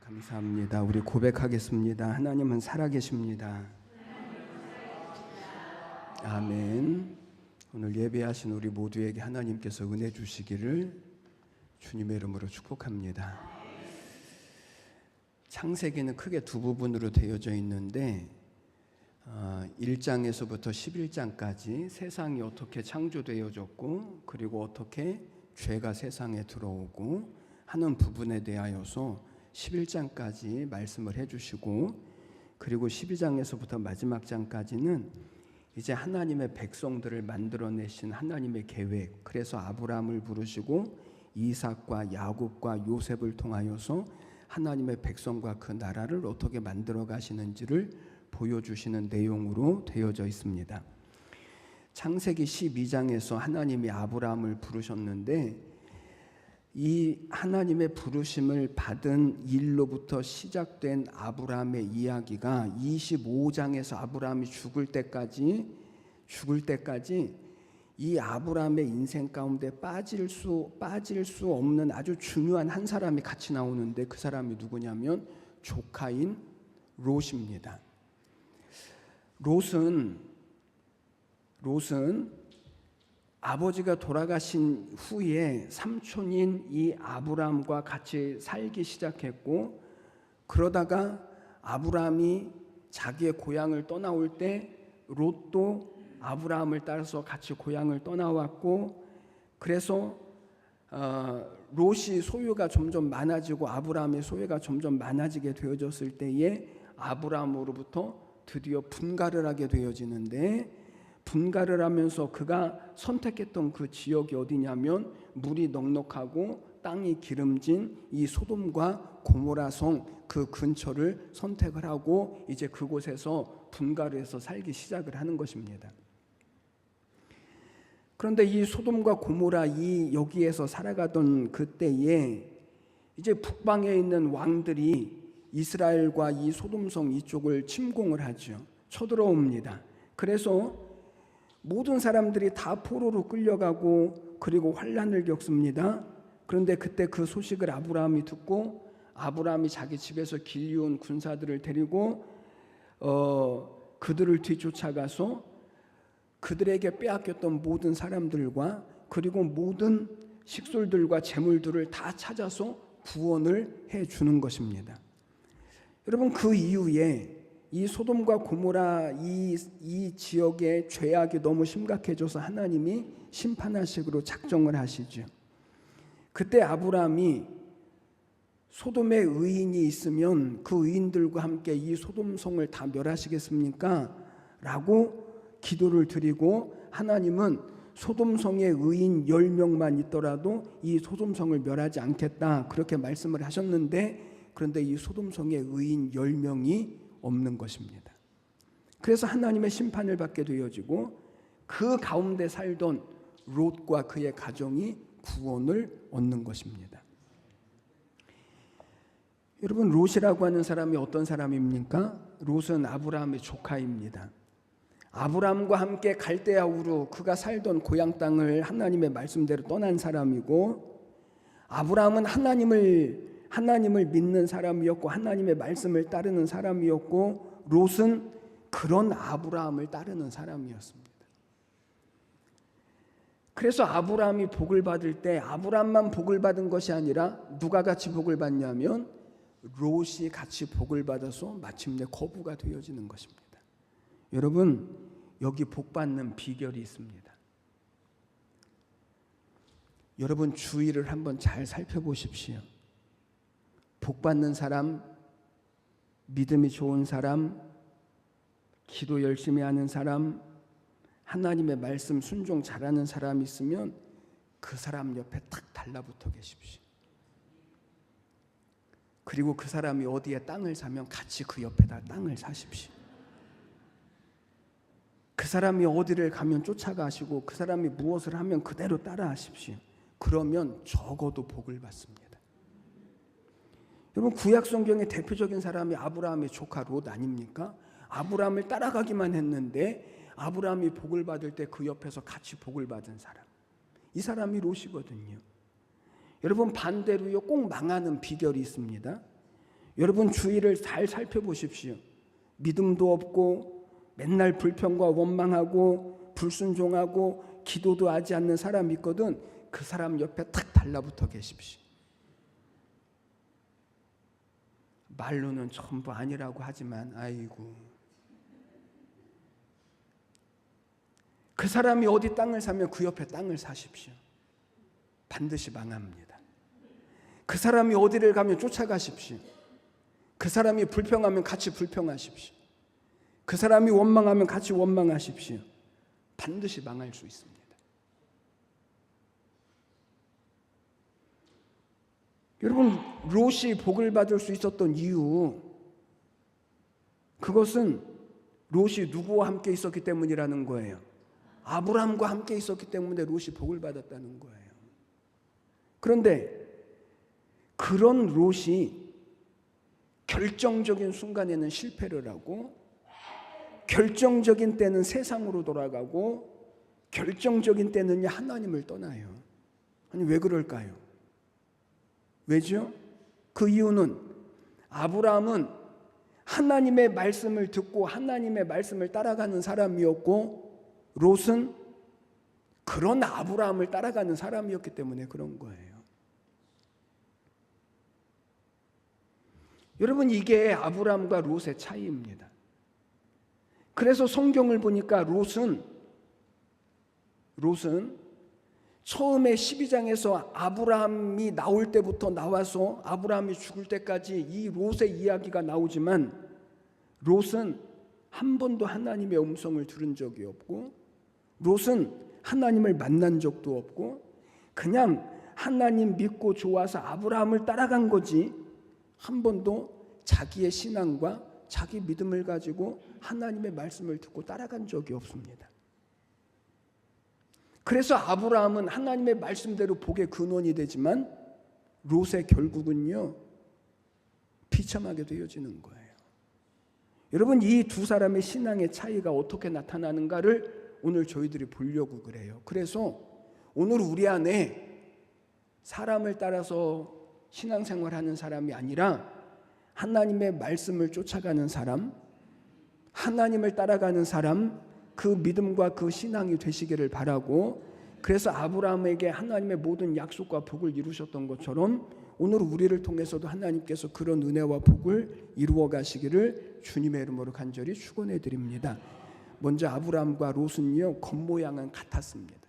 감사합니다. 우리 고백하겠습니다. 하나님은 살아계십니다. 아멘. 오늘 예배하신 우리 모두에게 하나님께서 은혜 주시기를 주님의 이름으로 축복합니다. 창세기는 크게 두 부분으로 되어져 있는데 1장에서부터 11장까지 세상이 어떻게 창조되어졌고 그리고 어떻게 죄가 세상에 들어오고 하는 부분에 대하여서 11장까지 말씀을 해주시고, 그리고 12장에서부터 마지막 장까지는 이제 하나님의 백성들을 만들어내신 하나님의 계획, 그래서 아브라함을 부르시고 이삭과 야곱과 요셉을 통하여서 하나님의 백성과 그 나라를 어떻게 만들어 가시는지를 보여주시는 내용으로 되어져 있습니다. 창세기 12장에서 하나님이 아브라함을 부르셨는데, 이 하나님의 부르심을 받은 일로부터 시작된 아브라함의 이야기가 25장에서 아브라함이 죽을 때까지 이 아브라함의 인생 가운데 빠질 수 없는 아주 중요한 한 사람이 같이 나오는데, 그 사람이 누구냐면 조카인 롯입니다. 롯은 아버지가 돌아가신 후에 삼촌인 이 아브라함과 같이 살기 시작했고, 그러다가 아브라함이 자기의 고향을 떠나올 때 롯도 아브라함을 따라서 같이 고향을 떠나왔고, 그래서 롯이 소유가 점점 많아지고 아브라함의 소유가 점점 많아지게 되어졌을 때에 아브라함으로부터 드디어 분가를 하게 되어지는데, 분가를 하면서 그가 선택했던 그 지역이 어디냐면 물이 넉넉하고 땅이 기름진 이 소돔과 고모라 성 그 근처를 선택을 하고 이제 그곳에서 분가를 해서 살기 시작을 하는 것입니다. 그런데 이 소돔과 고모라 여기에서 살아가던 그때에 이제 북방에 있는 왕들이 이스라엘과 이 소돔성 이쪽을 침공을 하죠. 쳐들어옵니다. 그래서 모든 사람들이 다 포로로 끌려가고 그리고 환난을 겪습니다. 그런데 그때 그 소식을 아브라함이 듣고, 아브라함이 자기 집에서 길리온 군사들을 데리고 그들을 뒤쫓아가서 그들에게 빼앗겼던 모든 사람들과 그리고 모든 식솔들과 재물들을 다 찾아서 구원을 해주는 것입니다. 여러분, 그 이후에 이 소돔과 고모라 이 지역의 죄악이 너무 심각해져서 하나님이 심판하시기로 작정을 하시죠. 그때 아브라함이 소돔에 의인이 있으면 그 의인들과 함께 이 소돔성을 다 멸하시겠습니까? 라고 기도를 드리고, 하나님은 소돔성의 의인 10명만 있더라도 이 소돔성을 멸하지 않겠다, 그렇게 말씀을 하셨는데, 그런데 이 소돔성의 의인 10명이 없는 것입니다. 그래서 하나님의 심판을 받게 되어지고, 그 가운데 살던 롯과 그의 가정이 구원을 얻는 것입니다. 여러분, 롯이라고 하는 사람이 어떤 사람입니까? 롯은 아브라함의 조카입니다. 아브라함과 함께 갈대아 우르, 그가 살던 고향 땅을 하나님의 말씀대로 떠난 사람이고, 아브라함은 하나님을 믿는 사람이었고 하나님의 말씀을 따르는 사람이었고, 롯은 그런 아브라함을 따르는 사람이었습니다. 그래서 아브라함이 복을 받을 때 아브라함만 복을 받은 것이 아니라 누가 같이 복을 받냐면 롯이 같이 복을 받아서 마침내 거부가 되어지는 것입니다. 여러분, 여기 복 받는 비결이 있습니다. 여러분, 주위를 한번 잘 살펴보십시오. 복 받는 사람, 믿음이 좋은 사람, 기도 열심히 하는 사람, 하나님의 말씀 순종 잘하는 사람이 있으면 그 사람 옆에 딱 달라붙어 계십시오. 그리고 그 사람이 어디에 땅을 사면 같이 그 옆에다 땅을 사십시오. 그 사람이 어디를 가면 쫓아가시고 그 사람이 무엇을 하면 그대로 따라하십시오. 그러면 적어도 복을 받습니다. 여러분, 구약 성경의 대표적인 사람이 아브라함의 조카 롯 아닙니까? 아브라함을 따라가기만 했는데 아브라함이 복을 받을 때 그 옆에서 같이 복을 받은 사람, 이 사람이 롯이거든요. 여러분, 반대로요, 꼭 망하는 비결이 있습니다. 여러분 주위를 잘 살펴보십시오. 믿음도 없고 맨날 불평과 원망하고 불순종하고 기도도 하지 않는 사람이 있거든. 그 사람 옆에 탁 달라붙어 계십시오. 말로는 전부 아니라고 하지만 아이고, 그 사람이 어디 땅을 사면 그 옆에 땅을 사십시오. 반드시 망합니다. 그 사람이 어디를 가면 쫓아가십시오. 그 사람이 불평하면 같이 불평하십시오. 그 사람이 원망하면 같이 원망하십시오. 반드시 망할 수 있습니다. 여러분, 롯이 복을 받을 수 있었던 이유, 그것은 롯이 누구와 함께 있었기 때문이라는 거예요. 아브라함과 함께 있었기 때문에 롯이 복을 받았다는 거예요. 그런데 그런 롯이 결정적인 순간에는 실패를 하고, 결정적인 때는 세상으로 돌아가고, 결정적인 때는 하나님을 떠나요. 아니, 왜 그럴까요? 왜죠? 그 이유는 아브라함은 하나님의 말씀을 듣고 하나님의 말씀을 따라가는 사람이었고, 롯은 그런 아브라함을 따라가는 사람이었기 때문에 그런 거예요. 여러분, 이게 아브라함과 롯의 차이입니다. 그래서 성경을 보니까 롯은 처음에 12장에서 아브라함이 나올 때부터 나와서 아브라함이 죽을 때까지 이 롯의 이야기가 나오지만, 롯은 한 번도 하나님의 음성을 들은 적이 없고, 롯은 하나님을 만난 적도 없고, 그냥 하나님 믿고 좋아서 아브라함을 따라간 거지, 한 번도 자기의 신앙과 자기 믿음을 가지고 하나님의 말씀을 듣고 따라간 적이 없습니다. 그래서 아브라함은 하나님의 말씀대로 복의 근원이 되지만, 롯의 결국은요, 비참하게 되어지는 거예요. 여러분, 이 두 사람의 신앙의 차이가 어떻게 나타나는가를 오늘 저희들이 보려고 그래요. 그래서 오늘 우리 안에 사람을 따라서 신앙생활하는 사람이 아니라 하나님의 말씀을 쫓아가는 사람, 하나님을 따라가는 사람, 그 믿음과 그 신앙이 되시기를 바라고, 그래서 아브라함에게 하나님의 모든 약속과 복을 이루셨던 것처럼 오늘 우리를 통해서도 하나님께서 그런 은혜와 복을 이루어 가시기를 주님의 이름으로 간절히 축원해 드립니다. 먼저 아브라함과 롯은요, 겉모양은 같았습니다.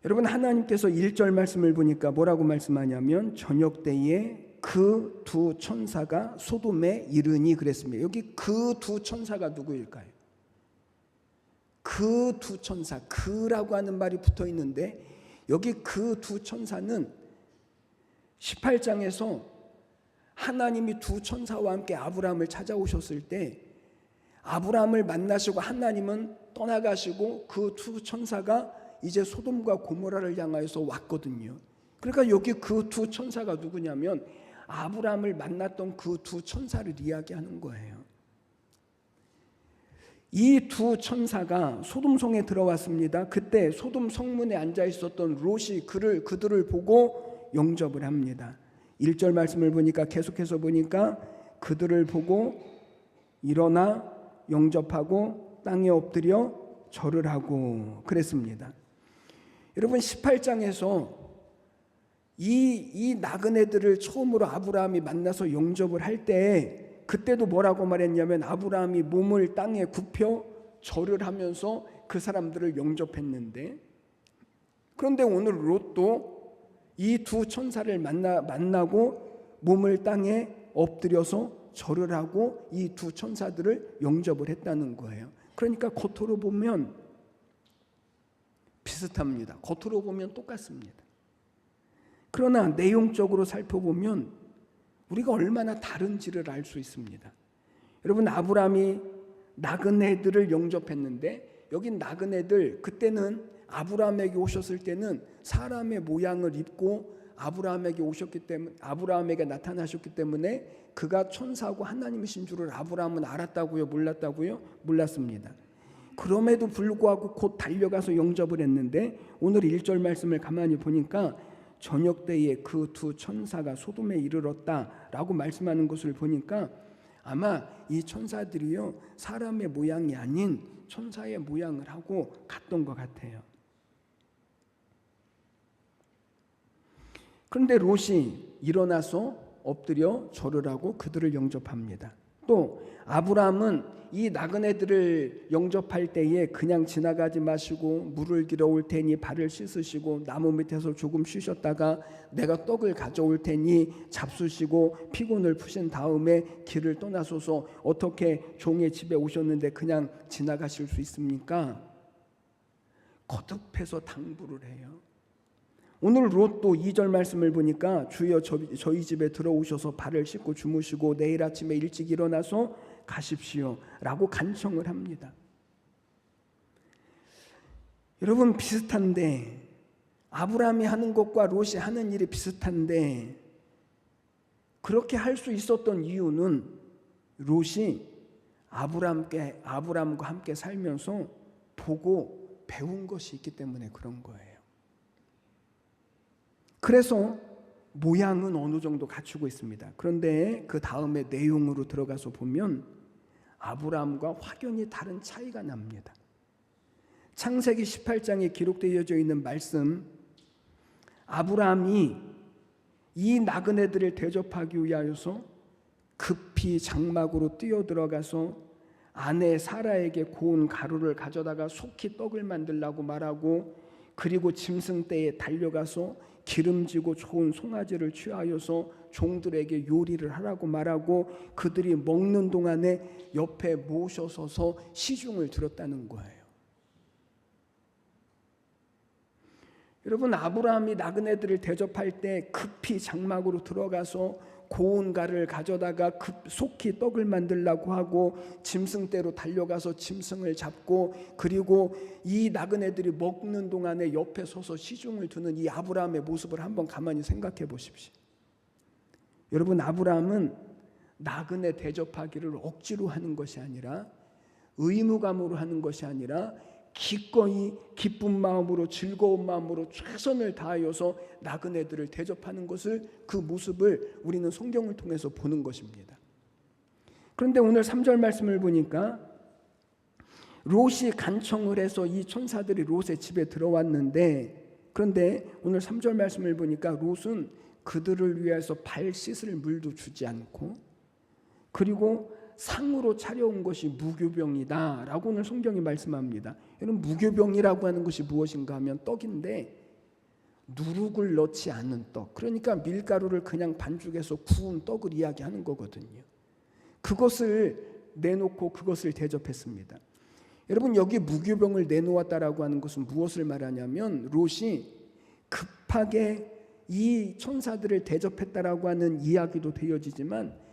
여러분, 하나님께서 1절 말씀을 보니까 뭐라고 말씀하냐면, 저녁 때에 그 두 천사가 소돔에 이르니 그랬습니다. 여기 그 두 천사가 누구일까요? 그 두 천사, 그라고 하는 말이 붙어 있는데, 여기 그 두 천사는 18장에서 하나님이 두 천사와 함께 아브라함을 찾아오셨을 때, 아브라함을 만나시고 하나님은 떠나가시고 그 두 천사가 이제 소돔과 고모라를 향하여서 왔거든요. 그러니까 여기 그 두 천사가 누구냐면 아브라함을 만났던 그 두 천사를 이야기하는 거예요. 이 두 천사가 소돔성에 들어왔습니다. 그때 소돔 성문에 앉아 있었던 롯이 그들을 보고 영접을 합니다. 1절 말씀을 보니까, 계속해서 보니까 그들을 보고 일어나 영접하고 땅에 엎드려 절을 하고 그랬습니다. 여러분, 18장에서 이 나그네들을 처음으로 아브라함이 만나서 영접을 할 때, 그때도 뭐라고 말했냐면 아브라함이 몸을 땅에 굽혀 절을 하면서 그 사람들을 영접했는데, 그런데 오늘 롯도 이 두 천사를 만나고 몸을 땅에 엎드려서 절을 하고 이 두 천사들을 영접을 했다는 거예요. 그러니까 겉으로 보면 비슷합니다. 겉으로 보면 똑같습니다. 그러나 내용적으로 살펴보면 우리가 얼마나 다른지를 알 수 있습니다. 여러분, 아브라함이 나그네들을 영접했는데, 여기 나그네들, 그때는 아브라함에게 오셨을 때는 사람의 모양을 입고 아브라함에게 나타나셨기 때문에 그가 천사고 하나님이신 줄을 아브라함은 알았다고요? 몰랐다고요? 몰랐습니다. 그럼에도 불구하고 곧 달려가서 영접을 했는데, 오늘 1절 말씀을 가만히 보니까 저녁 때에 그 두 천사가 소돔에 이르렀다라고 말씀하는 것을 보니까 아마 이 천사들이요 사람의 모양이 아닌 천사의 모양을 하고 갔던 것 같아요. 그런데 롯이 일어나서 엎드려 절을 하고 그들을 영접합니다. 또 아브라함은 이 나그네들을 영접할 때에 그냥 지나가지 마시고 물을 길어올 테니 발을 씻으시고 나무 밑에서 조금 쉬셨다가 내가 떡을 가져올 테니 잡수시고 피곤을 푸신 다음에 길을 떠나소서. 어떻게 종의 집에 오셨는데 그냥 지나가실 수 있습니까? 거듭해서 당부를 해요. 오늘 롯도 2절 말씀을 보니까 주여 저희 집에 들어오셔서 발을 씻고 주무시고 내일 아침에 일찍 일어나서 가십시오 라고 간청을 합니다. 여러분, 비슷한데 아브라함이 하는 것과 롯이 하는 일이 비슷한데 그렇게 할 수 있었던 이유는 롯이 아브라함과 함께 살면서 보고 배운 것이 있기 때문에 그런 거예요. 그래서 모양은 어느 정도 갖추고 있습니다. 그런데 그 다음에 내용으로 들어가서 보면 아브라함과 확연히 다른 차이가 납니다. 창세기 18장에 기록되어져 있는 말씀, 아브라함이 이 나그네들을 대접하기 위하여서 급히 장막으로 뛰어들어가서 아내 사라에게 고운 가루를 가져다가 속히 떡을 만들라고 말하고, 그리고 짐승떼에 달려가서 기름지고 좋은 송아지를 취하여서 종들에게 요리를 하라고 말하고 그들이 먹는 동안에 옆에 모셔서서 시중을 들었다는 거예요. 여러분, 아브라함이 나그네들을 대접할 때 급히 장막으로 들어가서 고운 가루를 가져다가 속히 떡을 만들라고 하고 짐승떼로 달려가서 짐승을 잡고, 그리고 이 나그네들이 먹는 동안에 옆에 서서 시중을 두는 이 아브라함의 모습을 한번 가만히 생각해 보십시오. 여러분, 아브라함은 나그네 대접하기를 억지로 하는 것이 아니라 의무감으로 하는 것이 아니라 기꺼이 기쁜 마음으로 즐거운 마음으로 최선을 다하여서 나그네들을 대접하는 것을, 그 모습을 우리는 성경을 통해서 보는 것입니다. 그런데 오늘 3절 말씀을 보니까 롯이 간청을 해서 이 천사들이 롯의 집에 들어왔는데, 그런데 오늘 3절 말씀을 보니까 롯은 그들을 위해서 발 씻을 물도 주지 않고, 그리고 상으로 차려온 것이 무교병이다 라고 오늘 성경이 말씀합니다. 여러분, 무교병이라고 하는 것이 무엇인가 하면 떡인데 누룩을 넣지 않은 떡, 그러니까 밀가루를 그냥 반죽해서 구운 떡을 이야기하는 거거든요. 그것을 내놓고 그것을 대접했습니다. 여러분, 여기 무교병을 내놓았다라고 하는 것은 무엇을 말하냐면 롯이 급하게 이 천사들을 대접했다라고 하는 이야기도 되어지지만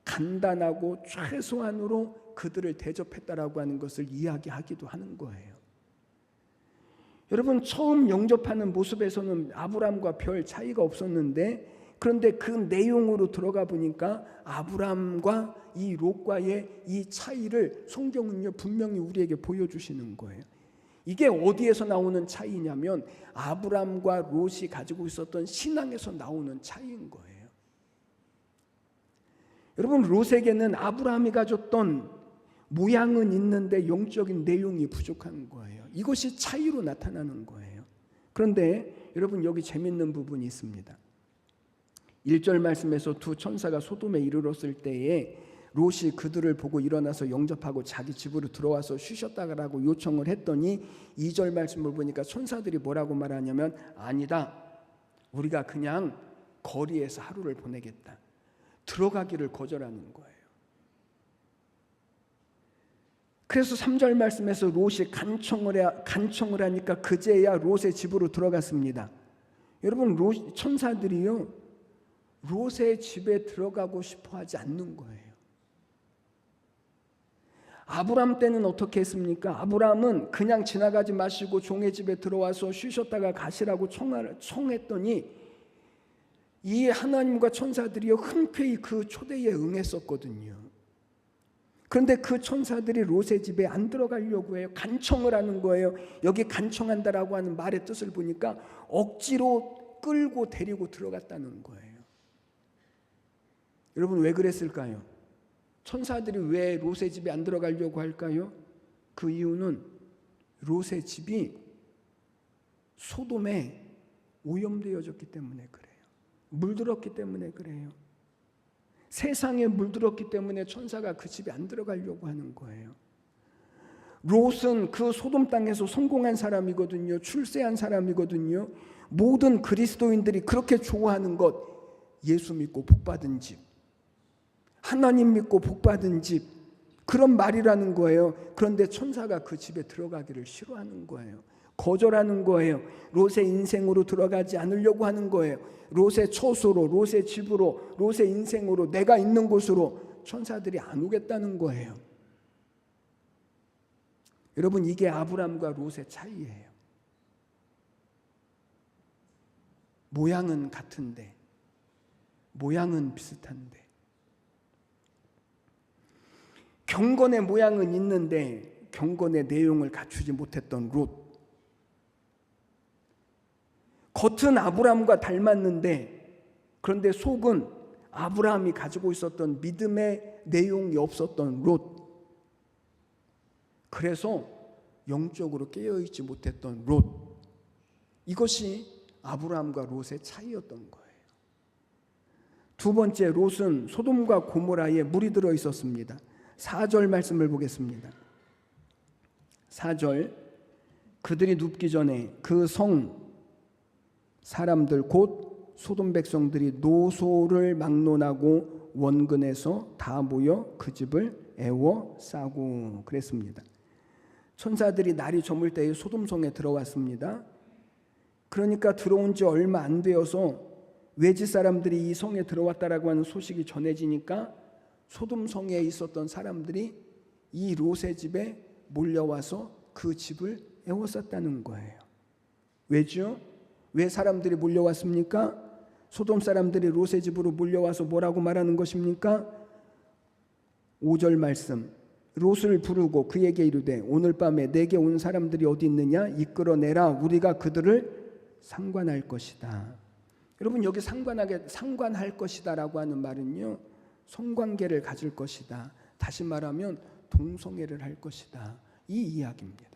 간단하고 최소한으로 그들을 대접했다라고 하는 것을 이야기하기도 하는 거예요. 여러분, 처음 영접하는 모습에서는 아브라함과 별 차이가 없었는데, 그런데 그 내용으로 들어가 보니까 아브라함과 이 롯과의 이 차이를 성경은요 분명히 우리에게 보여주시는 거예요. 이게 어디에서 나오는 차이냐면 아브라함과 롯이 가지고 있었던 신앙에서 나오는 차이인 거예요. 여러분, 롯에게는 아브라함이 가졌던 모양은 있는데 영적인 내용이 부족한 거예요. 이것이 차이로 나타나는 거예요. 그런데 여러분, 여기 재밌는 부분이 있습니다. 1절 말씀에서 두 천사가 소돔에 이르렀을 때에 롯이 그들을 보고 일어나서 영접하고 자기 집으로 들어와서 쉬셨다라고 요청을 했더니 2절 말씀을 보니까 천사들이 뭐라고 말하냐면 아니다, 우리가 그냥 거리에서 하루를 보내겠다, 들어가기를 거절하는 거예요. 그래서 3절 말씀에서 롯이 간청을 하니까 그제야 롯의 집으로 들어갔습니다. 여러분, 천사들이요 롯의 집에 들어가고 싶어 하지 않는 거예요. 아브라함 때는 어떻게 했습니까? 아브라함은 그냥 지나가지 마시고 종의 집에 들어와서 쉬셨다가 가시라고 청했더니 이 하나님과 천사들이요 흔쾌히 그 초대에 응했었거든요. 그런데 그 천사들이 롯의 집에 안 들어가려고 해요. 간청을 하는 거예요. 여기 간청한다라고 하는 말의 뜻을 보니까 억지로 끌고 데리고 들어갔다는 거예요. 여러분 왜 그랬을까요? 천사들이 왜 롯의 집에 안 들어가려고 할까요? 그 이유는 롯의 집이 소돔에 오염되어졌기 때문에 그래요. 물들었기 때문에 그래요. 세상에 물들었기 때문에 천사가 그 집에 안 들어가려고 하는 거예요. 롯은 그 소돔 땅에서 성공한 사람이거든요. 출세한 사람이거든요. 모든 그리스도인들이 그렇게 좋아하는 것, 예수 믿고 복받은 집, 하나님 믿고 복받은 집, 그런 말이라는 거예요. 그런데 천사가 그 집에 들어가기를 싫어하는 거예요. 거절하는 거예요. 롯의 인생으로 들어가지 않으려고 하는 거예요. 롯의 처소로, 롯의 집으로, 롯의 인생으로, 내가 있는 곳으로 천사들이 안 오겠다는 거예요. 여러분 이게 아브람과 롯의 차이예요. 모양은 같은데, 모양은 비슷한데, 경건의 모양은 있는데 경건의 내용을 갖추지 못했던 롯. 겉은 아브람과 닮았는데 그런데 속은 아브라함이 가지고 있었던 믿음의 내용이 없었던 롯. 그래서 영적으로 깨어있지 못했던 롯. 이것이 아브라함과 롯의 차이였던 거예요. 두 번째, 롯은 소돔과 고모라에 물이 들어 있었습니다. 4절 말씀을 보겠습니다. 4절, 그들이 눕기 전에 그 성 사람들 곧 소돔 백성들이 노소를 막론하고 원근에서 다 모여 그 집을 애워싸고 그랬습니다. 천사들이 날이 저물 때에 소돔성에 들어왔습니다. 그러니까 들어온 지 얼마 안 되어서 외지 사람들이 이 성에 들어왔다라고 하는 소식이 전해지니까 소돔성에 있었던 사람들이 이 롯의 집에 몰려와서 그 집을 애워쌌다는 거예요. 왜죠? 왜 사람들이 몰려왔습니까? 소돔 사람들이 롯의 집으로 몰려와서 뭐라고 말하는 것입니까? 5절 말씀, 롯을 부르고 그에게 이르되 오늘 밤에 내게 온 사람들이 어디 있느냐? 이끌어내라. 우리가 그들을 상관할 것이다. 여러분 여기 상관할 것이다라고 하는 말은요, 성관계를 가질 것이다. 다시 말하면 동성애를 할 것이다. 이 이야기입니다.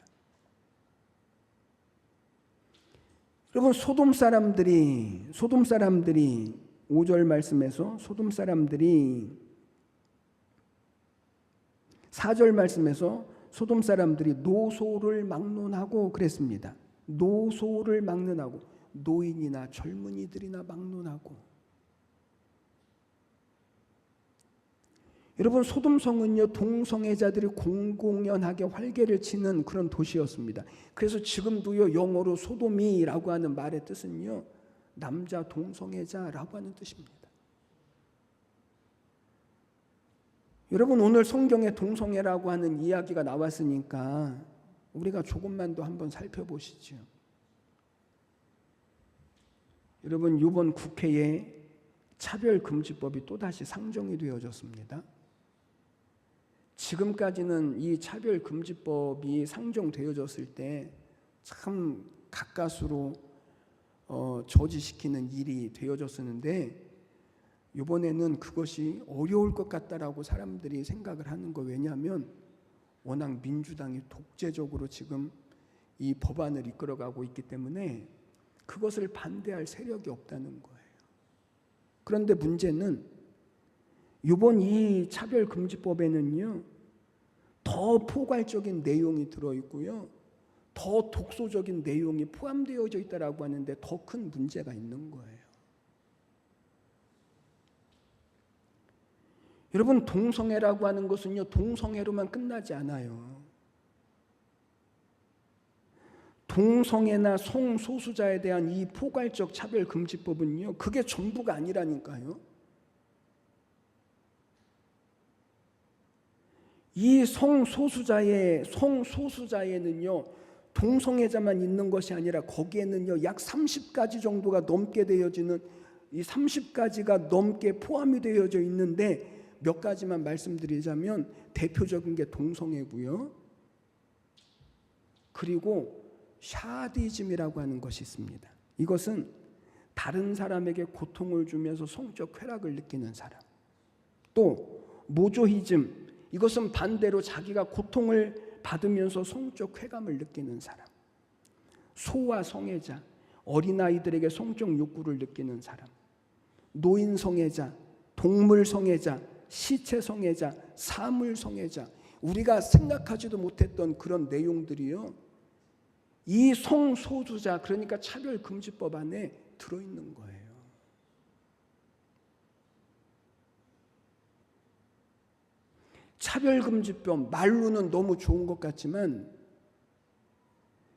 여러분 소돔 사람들이 5절 말씀에서 소돔 사람들이 4절 말씀에서 소돔 사람들이 노소를 막론하고 그랬습니다. 노소를 막론하고, 노인이나 젊은이들이나 막론하고. 여러분 소돔성은요 동성애자들이 공공연하게 활개를 치는 그런 도시였습니다. 그래서 지금도요 영어로 소돔이라고 하는 말의 뜻은요 남자 동성애자라고 하는 뜻입니다. 여러분 오늘 성경에 동성애라고 하는 이야기가 나왔으니까 우리가 조금만 더 한번 살펴보시죠. 여러분 이번 국회에 차별금지법이 또다시 상정이 되어졌습니다. 지금까지는 이 차별금지법이 상정되어졌을 때 참 가까스로 저지시키는 일이 되어졌었는데 이번에는 그것이 어려울 것 같다라고 사람들이 생각을 하는 거. 왜냐하면 워낙 민주당이 독재적으로 지금 이 법안을 이끌어가고 있기 때문에 그것을 반대할 세력이 없다는 거예요. 그런데 문제는 이번 이 차별금지법에는요 더 포괄적인 내용이 들어있고요 더 독소적인 내용이 포함되어져 있다라고 하는데 더 큰 문제가 있는 거예요. 여러분 동성애라고 하는 것은요 동성애로만 끝나지 않아요. 동성애나 성소수자에 대한 이 포괄적 차별금지법은요 그게 전부가 아니라니까요. 이 성소수자에는요 동성애자만 있는 것이 아니라 거기에는요 약 30가지 정도가 넘게 되어지는, 이 30가지가 넘게 포함이 되어져 있는데 몇 가지만 말씀드리자면 대표적인 게 동성애고요. 그리고 샤디즘이라고 하는 것이 있습니다. 이것은 다른 사람에게 고통을 주면서 성적 쾌락을 느끼는 사람. 또 모조히즘, 이것은 반대로 자기가 고통을 받으면서 성적 쾌감을 느끼는 사람. 소아 성애자, 어린아이들에게 성적 욕구를 느끼는 사람. 노인 성애자, 동물 성애자, 시체 성애자, 사물 성애자, 우리가 생각하지도 못했던 그런 내용들이요, 이 성소수자, 그러니까 차별금지법 안에 들어있는 거예요. 차별금지법, 말로는 너무 좋은 것 같지만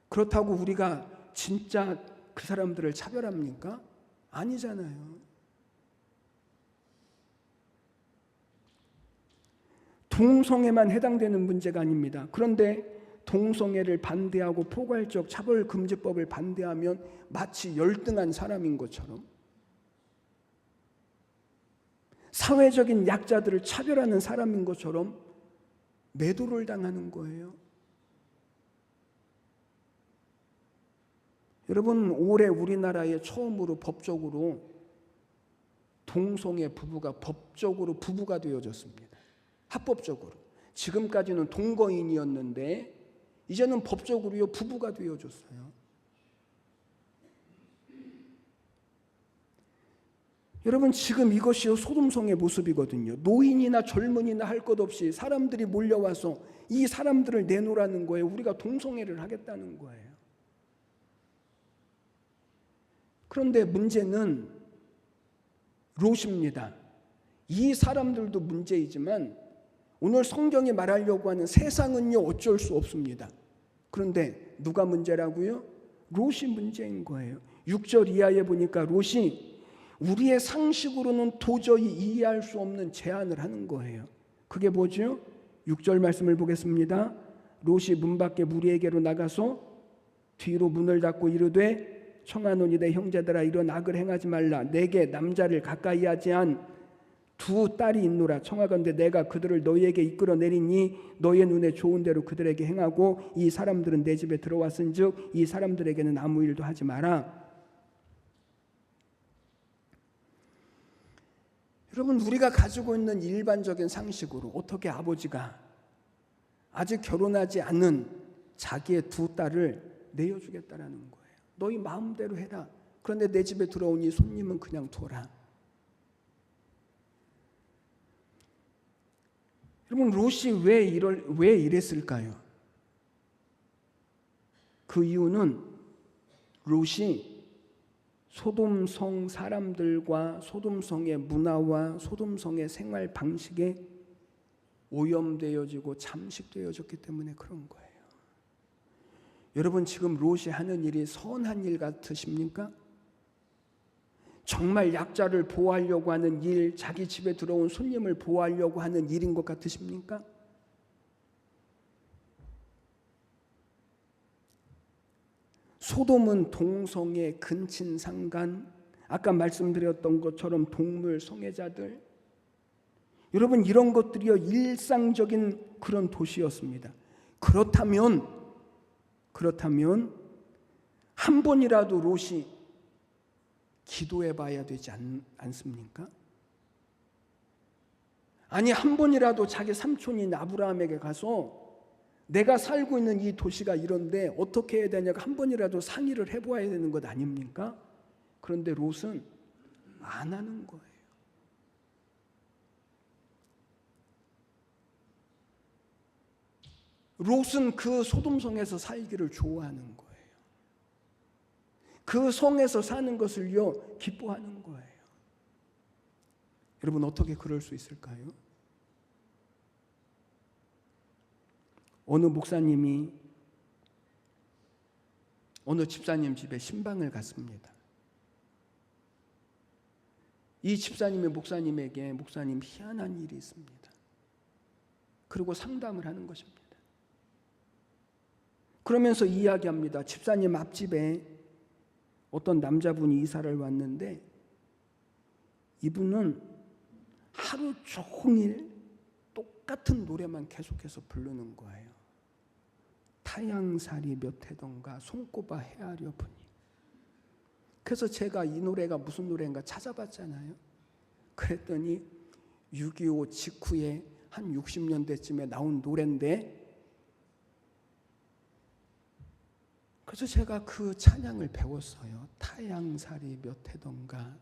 그렇다고 우리가 진짜 그 사람들을 차별합니까? 아니잖아요. 동성애만 해당되는 문제가 아닙니다. 그런데 동성애를 반대하고 포괄적 차별금지법을 반대하면 마치 열등한 사람인 것처럼, 사회적인 약자들을 차별하는 사람인 것처럼 매도를 당하는 거예요. 여러분, 올해 우리나라에 처음으로 법적으로 동성애 부부가 법적으로 부부가 되어졌습니다. 합법적으로. 지금까지는 동거인이었는데 이제는 법적으로요 부부가 되어졌어요. 여러분, 지금 이것이 소돔성의 모습이거든요. 노인이나 젊은이나 할 것 없이 사람들이 몰려와서 이 사람들을 내놓으라는 거예요. 우리가 동성애를 하겠다는 거예요. 그런데 문제는 롯입니다. 이 사람들도 문제이지만 오늘 성경이 말하려고 하는 세상은요 어쩔 수 없습니다. 그런데 누가 문제라고요? 롯이 문제인 거예요. 6절 이하에 보니까 롯이 우리의 상식으로는 도저히 이해할 수 없는 제안을 하는 거예요. 그게 뭐죠? 6절 말씀을 보겠습니다. 롯이 문 밖에 무리에게로 나가서 뒤로 문을 닫고 이르되 청하노니 내 형제들아 이런 악을 행하지 말라. 내게 남자를 가까이 하지 않 두 딸이 있노라. 청하건대 내가 그들을 너희에게 이끌어 내리니 너희의 눈에 좋은 대로 그들에게 행하고 이 사람들은 내 집에 들어왔은즉 이 사람들에게는 아무 일도 하지 마라. 여러분, 우리가 가지고 있는 일반적인 상식으로 어떻게 아버지가 아직 결혼하지 않은 자기의 두 딸을 내어주겠다라는 거예요. 너희 마음대로 해라. 그런데 내 집에 들어온 이 손님은 그냥 둬라. 여러분, 롯이 왜 이랬을까요? 그 이유는 롯이 소돔성 사람들과 소돔성의 문화와 소돔성의 생활 방식에 오염되어지고 잠식되어졌기 때문에 그런 거예요. 여러분, 지금 롯이 하는 일이 선한 일 같으십니까? 정말 약자를 보호하려고 하는 일, 자기 집에 들어온 손님을 보호하려고 하는 일인 것 같으십니까? 소돔은 동성애, 근친상간, 아까 말씀드렸던 것처럼 동물 성애자들, 여러분 이런 것들이요 일상적인 그런 도시였습니다. 그렇다면 한 번이라도 롯이 기도해 봐야 되지 않습니까? 아니, 한 번이라도 자기 삼촌인 아브라함에게 가서 내가 살고 있는 이 도시가 이런데 어떻게 해야 되냐고 한 번이라도 상의를 해보아야 되는 것 아닙니까? 그런데 롯은 안 하는 거예요. 롯은 그 소돔성에서 살기를 좋아하는 거예요. 그 성에서 사는 것을요 기뻐하는 거예요. 여러분, 어떻게 그럴 수 있을까요? 어느 목사님이 어느 집사님 집에 신방을 갔습니다. 이 집사님이 목사님에게 목사님 희한한 일이 있습니다. 그리고 상담을 하는 것입니다. 그러면서 이야기합니다. 집사님 앞집에 어떤 남자분이 이사를 왔는데 이분은 하루 종일 똑같은 노래만 계속해서 부르는 거예요. 타양살이 몇 해던가 손꼽아 헤아려 보니. 그래서 제가 이 노래가 무슨 노래인가 찾아봤잖아요. 그랬더니 6.25 직후에 한 60년대쯤에 나온 노래인데, 그래서 제가 그 찬양을 배웠어요. 타양살이 몇 해던가.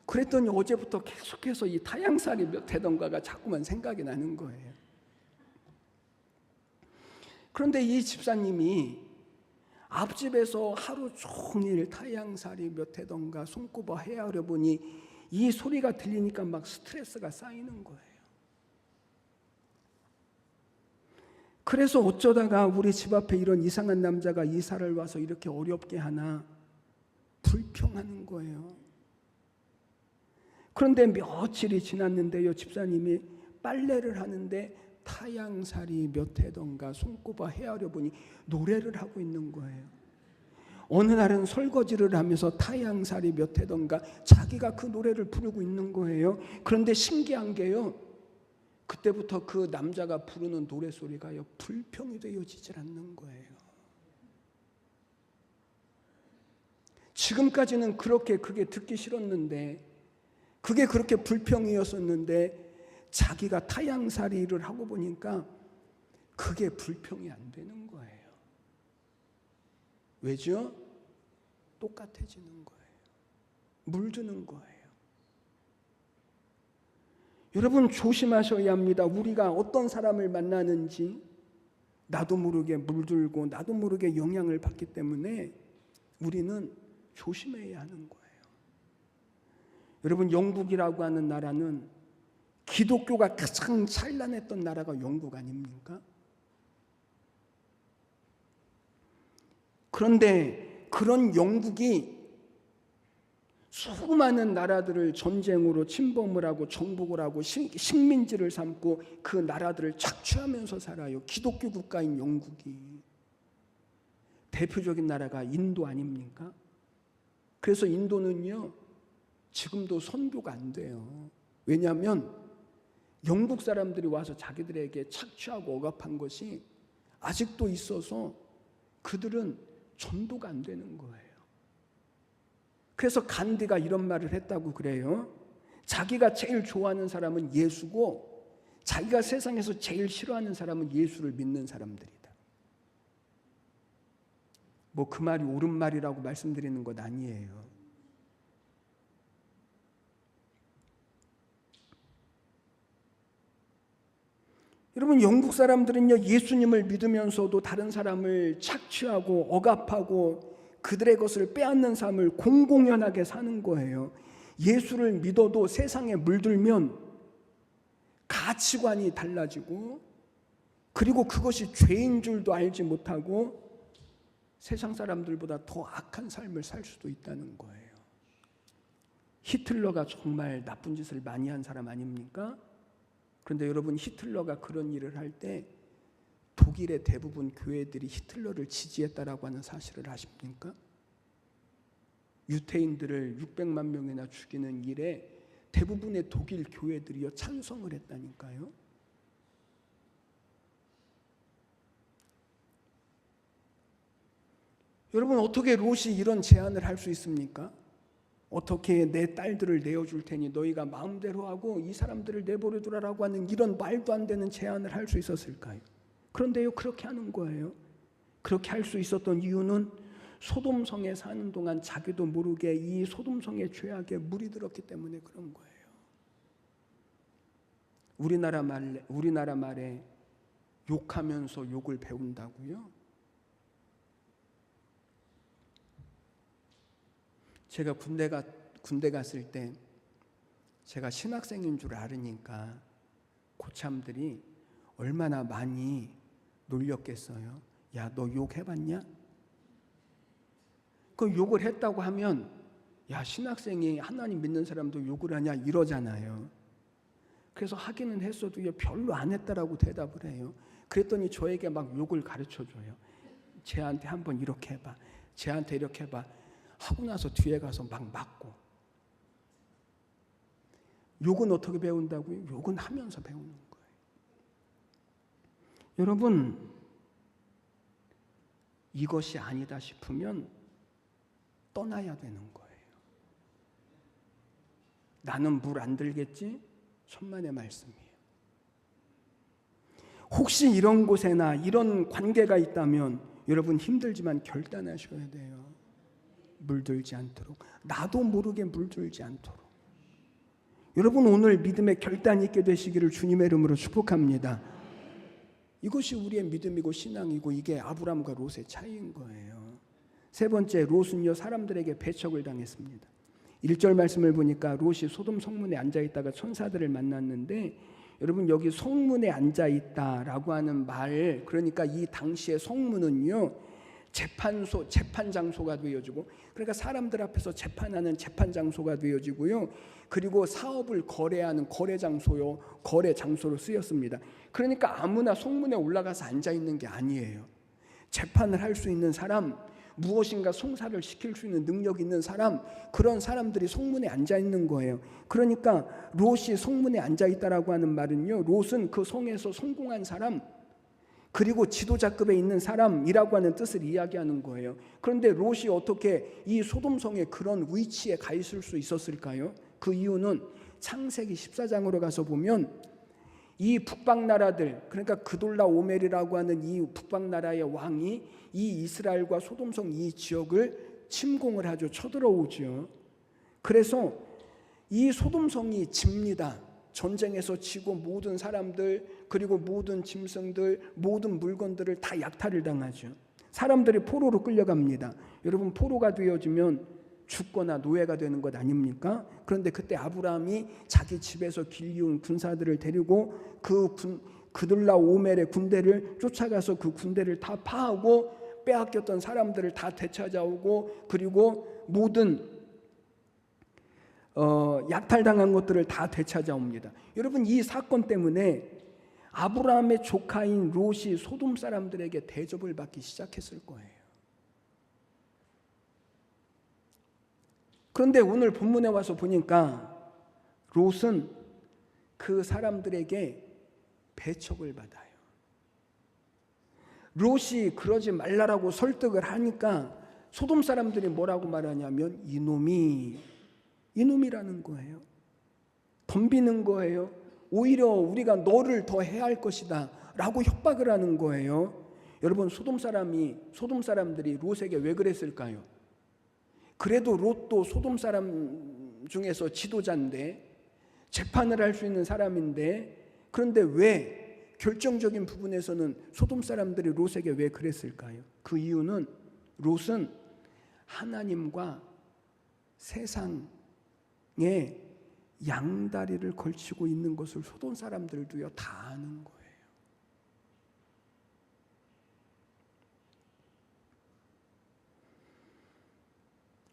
그랬더니 어제부터 계속해서 이 타양살이 몇 해던가가 자꾸만 생각이 나는 거예요. 그런데 이 집사님이 앞집에서 하루 종일 타양살이 몇 해던가 손꼽아 헤아려 보니 이 소리가 들리니까 막 스트레스가 쌓이는 거예요. 그래서 어쩌다가 우리 집 앞에 이런 이상한 남자가 이사를 와서 이렇게 어렵게 하나 불평하는 거예요. 그런데 며칠이 지났는데요, 집사님이 빨래를 하는데 타양살이 몇 해던가 손꼽아 헤아려 보니 노래를 하고 있는 거예요. 어느 날은 설거지를 하면서 타양살이 몇 해던가 자기가 그 노래를 부르고 있는 거예요. 그런데 신기한 게요, 그때부터 그 남자가 부르는 노래소리가요 불평이 되어지질 않는 거예요. 지금까지는 그게 듣기 싫었는데, 그게 그렇게 불평이었었는데 자기가 타양살이를 하고 보니까 그게 불평이 안 되는 거예요. 왜죠? 똑같아지는 거예요. 물드는 거예요. 여러분 조심하셔야 합니다. 우리가 어떤 사람을 만나는지 나도 모르게 물들고 나도 모르게 영향을 받기 때문에 우리는 조심해야 하는 거예요. 여러분 영국이라고 하는 나라는 기독교가 가장 찬란했던 나라가 영국 아닙니까? 그런데 그런 영국이 수많은 나라들을 전쟁으로 침범을 하고 정복을 하고 식민지를 삼고 그 나라들을 착취하면서 살아요. 기독교 국가인 영국이. 대표적인 나라가 인도 아닙니까? 그래서 인도는요 지금도 선교가 안 돼요. 왜냐하면 영국 사람들이 와서 자기들에게 착취하고 억압한 것이 아직도 있어서 그들은 전도가 안 되는 거예요. 그래서 간디가 이런 말을 했다고 그래요. 자기가 제일 좋아하는 사람은 예수고 자기가 세상에서 제일 싫어하는 사람은 예수를 믿는 사람들이다. 뭐 그 말이 옳은 말이라고 말씀드리는 것 아니에요. 여러분 영국 사람들은요 예수님을 믿으면서도 다른 사람을 착취하고 억압하고 그들의 것을 빼앗는 삶을 공공연하게 사는 거예요. 예수를 믿어도 세상에 물들면 가치관이 달라지고 그리고 그것이 죄인 줄도 알지 못하고 세상 사람들보다 더 악한 삶을 살 수도 있다는 거예요. 히틀러가 정말 나쁜 짓을 많이 한 사람 아닙니까? 그런데 여러분 히틀러가 그런 일을 할 때 독일의 대부분 교회들이 히틀러를 지지했다라고 하는 사실을 아십니까? 유태인들을 600만 명이나 죽이는 일에 대부분의 독일 교회들이요 찬성을 했다니까요. 여러분 어떻게 롯이 이런 제안을 할 수 있습니까? 어떻게 내 딸들을 내어줄 테니 너희가 마음대로 하고 이 사람들을 내버려 두라라고 하는 이런 말도 안 되는 제안을 할 수 있었을까요? 그런데요 그렇게 하는 거예요. 그렇게 할 수 있었던 이유는 소돔성에 사는 동안 자기도 모르게 이 소돔성의 죄악에 물이 들었기 때문에 그런 거예요. 우리나라 말에 욕하면서 욕을 배운다고요? 제가 군대 갔을 때 제가 신학생인 줄 알으니까 고참들이 얼마나 많이 놀렸겠어요. 야, 너 욕 해봤냐? 그 욕을 했다고 하면 야, 신학생이 하나님 믿는 사람도 욕을 하냐 이러잖아요. 그래서 하기는 했어도 별로 안 했다라고 대답을 해요. 그랬더니 저에게 막 욕을 가르쳐줘요. 쟤한테 한번 이렇게 해봐. 쟤한테 이렇게 해봐. 하고 나서 뒤에 가서 막 맞고. 욕은 어떻게 배운다고요? 욕은 하면서 배우는 거예요. 여러분 이것이 아니다 싶으면 떠나야 되는 거예요. 나는 물 안 들겠지? 천만의 말씀이에요. 혹시 이런 곳에나 이런 관계가 있다면 여러분 힘들지만 결단하셔야 돼요. 물들지 않도록. 나도 모르게 물들지 않도록. 여러분 오늘 믿음의 결단이 있게 되시기를 주님의 이름으로 축복합니다. 이것이 우리의 믿음이고 신앙이고 이게 아브람과 롯의 차이인 거예요. 세 번째, 롯은요 사람들에게 배척을 당했습니다. 1절 말씀을 보니까 롯이 소돔 성문에 앉아있다가 천사들을 만났는데 여러분 여기 성문에 앉아있다라고 하는 말, 그러니까 이 당시의 성문은요 재판소, 재판 장소가 되어지고, 그러니까 사람들 앞에서 재판하는 재판 장소가 되어지고요. 그리고 사업을 거래하는 거래 장소요, 거래 장소로 쓰였습니다. 그러니까 아무나 성문에 올라가서 앉아 있는 게 아니에요. 재판을 할 수 있는 사람, 무엇인가 송사를 시킬 수 있는 능력 있는 사람, 그런 사람들이 성문에 앉아 있는 거예요. 그러니까 롯이 성문에 앉아 있다라고 하는 말은요, 롯은 그 성에서 성공한 사람, 그리고 지도자급에 있는 사람이라고 하는 뜻을 이야기하는 거예요. 그런데 롯이 어떻게 이 소돔성의 그런 위치에 가 있을 수 있었을까요? 그 이유는 창세기 14장으로 가서 보면 이 북방나라들, 그러니까 그돌라 오멜이라고 하는 이 북방나라의 왕이 이 이스라엘과 소돔성 이 지역을 침공을 하죠. 쳐들어오죠. 그래서 이 소돔성이 집니다. 전쟁에서 지고 모든 사람들, 그리고 모든 짐승들, 모든 물건들을 다 약탈을 당하죠. 사람들이 포로로 끌려갑니다. 여러분 포로가 되어지면 죽거나 노예가 되는 것 아닙니까? 그런데 그때 아브라함이 자기 집에서 길리운 군사들을 데리고 그들라 오멜의 군대를 쫓아가서 그 군대를 다 파하고 빼앗겼던 사람들을 다 되찾아오고, 그리고 모든 약탈당한 것들을 다 되찾아옵니다. 여러분 이 사건 때문에 아브라함의 조카인 롯이 소돔 사람들에게 대접을 받기 시작했을 거예요. 그런데 오늘 본문에 와서 보니까 롯은 그 사람들에게 배척을 받아요. 롯이 그러지 말라라고 설득을 하니까 소돔 사람들이 뭐라고 말하냐면 이놈이라는 거예요. 덤비는 거예요. 오히려 우리가 너를 더 해야 할 것이다 라고 협박을 하는 거예요. 여러분 소돔 사람들이 롯에게 왜 그랬을까요? 그래도 롯도 소돔 사람 중에서 지도자인데, 재판을 할 수 있는 사람인데, 그런데 왜 결정적인 부분에서는 소돔 사람들이 롯에게 왜 그랬을까요? 그 이유는 롯은 하나님과 세상에 양다리를 걸치고 있는 것을 소돔 사람들도요 다 아는 거예요.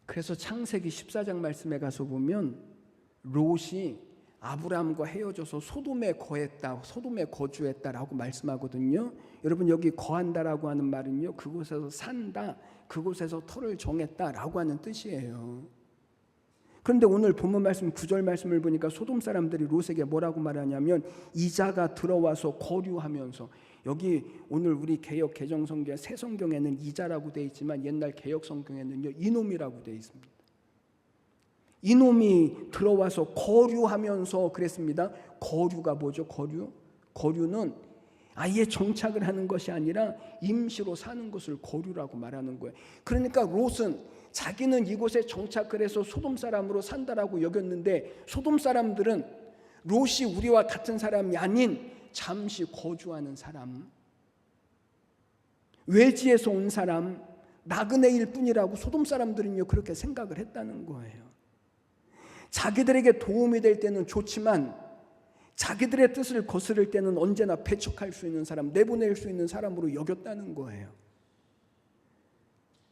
그래서 창세기 14장 말씀에 가서 보면 롯이 아브라함과 헤어져서 소돔에 거했다, 소돔에 거주했다라고 말씀하거든요. 여러분 여기 거한다라고 하는 말은요 그곳에서 산다, 그곳에서 터를 정했다라고 하는 뜻이에요. 그런데 오늘 본문 말씀 9절 말씀을 보니까 소돔 사람들이 롯에게 뭐라고 말하냐면 이자가 들어와서 거류하면서, 여기 오늘 우리 개역 개정 성경 새 성경에는 이자라고 되어 있지만 옛날 개역 성경에는요 이놈이라고 되어 있습니다. 이놈이 들어와서 거류하면서 그랬습니다. 거류가 뭐죠? 거류는 아예 정착을 하는 것이 아니라 임시로 사는 것을 거류라고 말하는 거예요. 그러니까 롯은 자기는 이곳에 정착을 해서 소돔 사람으로 산다라고 여겼는데, 소돔 사람들은 롯이 우리와 같은 사람이 아닌 잠시 거주하는 사람, 외지에서 온 사람, 나그네일 뿐이라고 소돔 사람들은요 그렇게 생각을 했다는 거예요. 자기들에게 도움이 될 때는 좋지만 자기들의 뜻을 거스를 때는 언제나 배척할 수 있는 사람, 내보낼 수 있는 사람으로 여겼다는 거예요.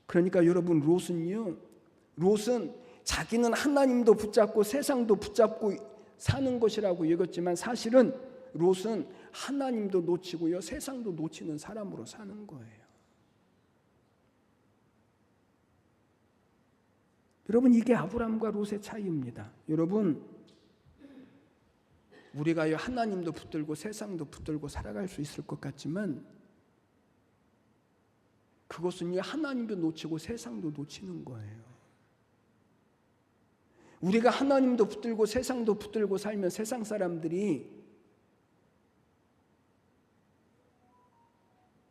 그러니까 여러분 롯은 자기는 하나님도 붙잡고 세상도 붙잡고 사는 것이라고 여겼지만 사실은 롯은 하나님도 놓치고요 세상도 놓치는 사람으로 사는 거예요. 여러분 이게 아브라함과 롯의 차이입니다. 여러분 우리가 하나님도 붙들고 세상도 붙들고 살아갈 수 있을 것 같지만 그것은 하나님도 놓치고 세상도 놓치는 거예요. 우리가 하나님도 붙들고 세상도 붙들고 살면 세상 사람들이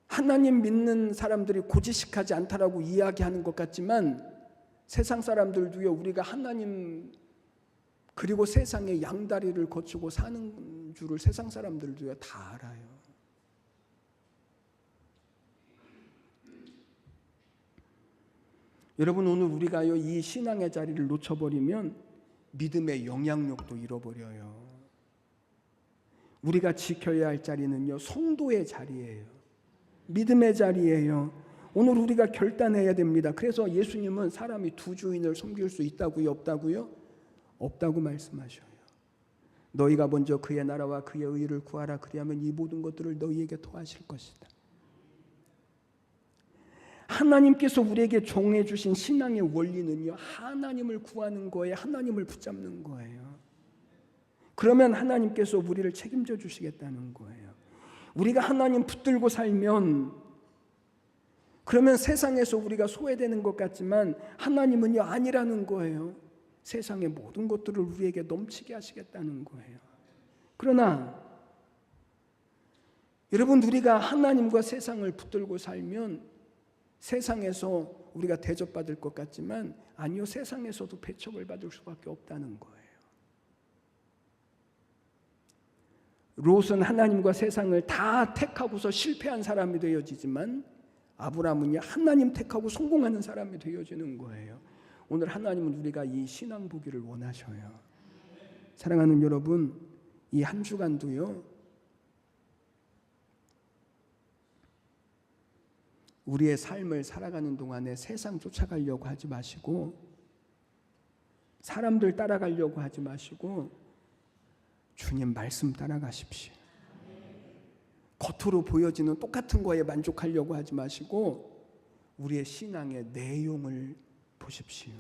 하나님 믿는 사람들이 고지식하지 않다라고 이야기하는 것 같지만 세상 사람들도요, 우리가 하나님 그리고 세상의 양다리를 거치고 사는 줄을 세상 사람들도요 다 알아요. 여러분, 오늘 우리가요 이 신앙의 자리를 놓쳐버리면 믿음의 영향력도 잃어버려요. 우리가 지켜야 할 자리는요 성도의 자리예요. 믿음의 자리예요. 오늘 우리가 결단해야 됩니다. 그래서 예수님은 사람이 두 주인을 섬길 수 있다고요, 없다고요? 없다고 말씀하셔요. 너희가 먼저 그의 나라와 그의 의를 구하라. 그리하면 이 모든 것들을 너희에게 더하실 것이다. 하나님께서 우리에게 정해 주신 신앙의 원리는요, 하나님을 구하는 거예요. 하나님을 붙잡는 거예요. 그러면 하나님께서 우리를 책임져 주시겠다는 거예요. 우리가 하나님 붙들고 살면, 그러면 세상에서 우리가 소외되는 것 같지만 하나님은요 아니라는 거예요. 세상의 모든 것들을 우리에게 넘치게 하시겠다는 거예요. 그러나 여러분, 우리가 하나님과 세상을 붙들고 살면 세상에서 우리가 대접받을 것 같지만 아니요, 세상에서도 배척을 받을 수밖에 없다는 거예요. 롯은 하나님과 세상을 다 택하고서 실패한 사람이 되어지지만 아브라함은요 하나님 택하고 성공하는 사람이 되어지는 거예요. 오늘 하나님은 우리가 이 신앙 보기를 원하셔요. 사랑하는 여러분, 이 한 주간도요 우리의 삶을 살아가는 동안에 세상 쫓아가려고 하지 마시고, 사람들 따라가려고 하지 마시고 주님 말씀 따라가십시오. 겉으로 보여지는 똑같은 거에 만족하려고 하지 마시고 우리의 신앙의 내용을 보십시오.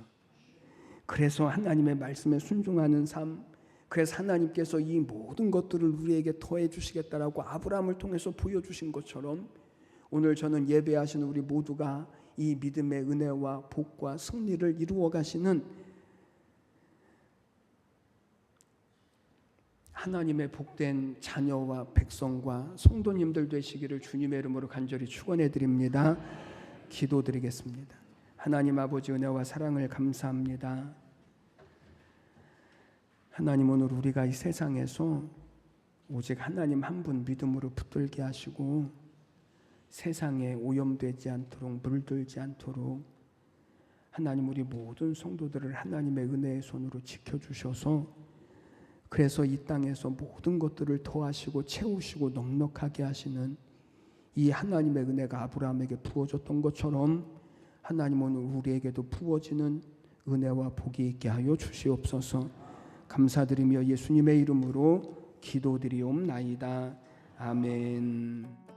그래서 하나님의 말씀에 순종하는 삶, 그래서 하나님께서 이 모든 것들을 우리에게 더해 주시겠다라고 아브라함을 통해서 보여주신 것처럼 오늘 저는 예배하시는 우리 모두가 이 믿음의 은혜와 복과 승리를 이루어 가시는 하나님의 복된 자녀와 백성과 성도님들 되시기를 주님의 이름으로 간절히 축원해 드립니다. 기도드리겠습니다. 하나님 아버지, 은혜와 사랑을 감사합니다. 하나님, 오늘 우리가 이 세상에서 오직 하나님 한 분 믿음으로 붙들게 하시고 세상에 오염되지 않도록, 물들지 않도록 하나님 우리 모든 성도들을 하나님의 은혜의 손으로 지켜주셔서, 그래서 이 땅에서 모든 것들을 더하시고 채우시고 넉넉하게 하시는 이 하나님의 은혜가 아브라함에게 부어졌던 것처럼 하나님 오늘 우리에게도 부어지는 은혜와 복이 있게 하여 주시옵소서. 감사드리며 예수님의 이름으로 기도드리옵나이다. 아멘.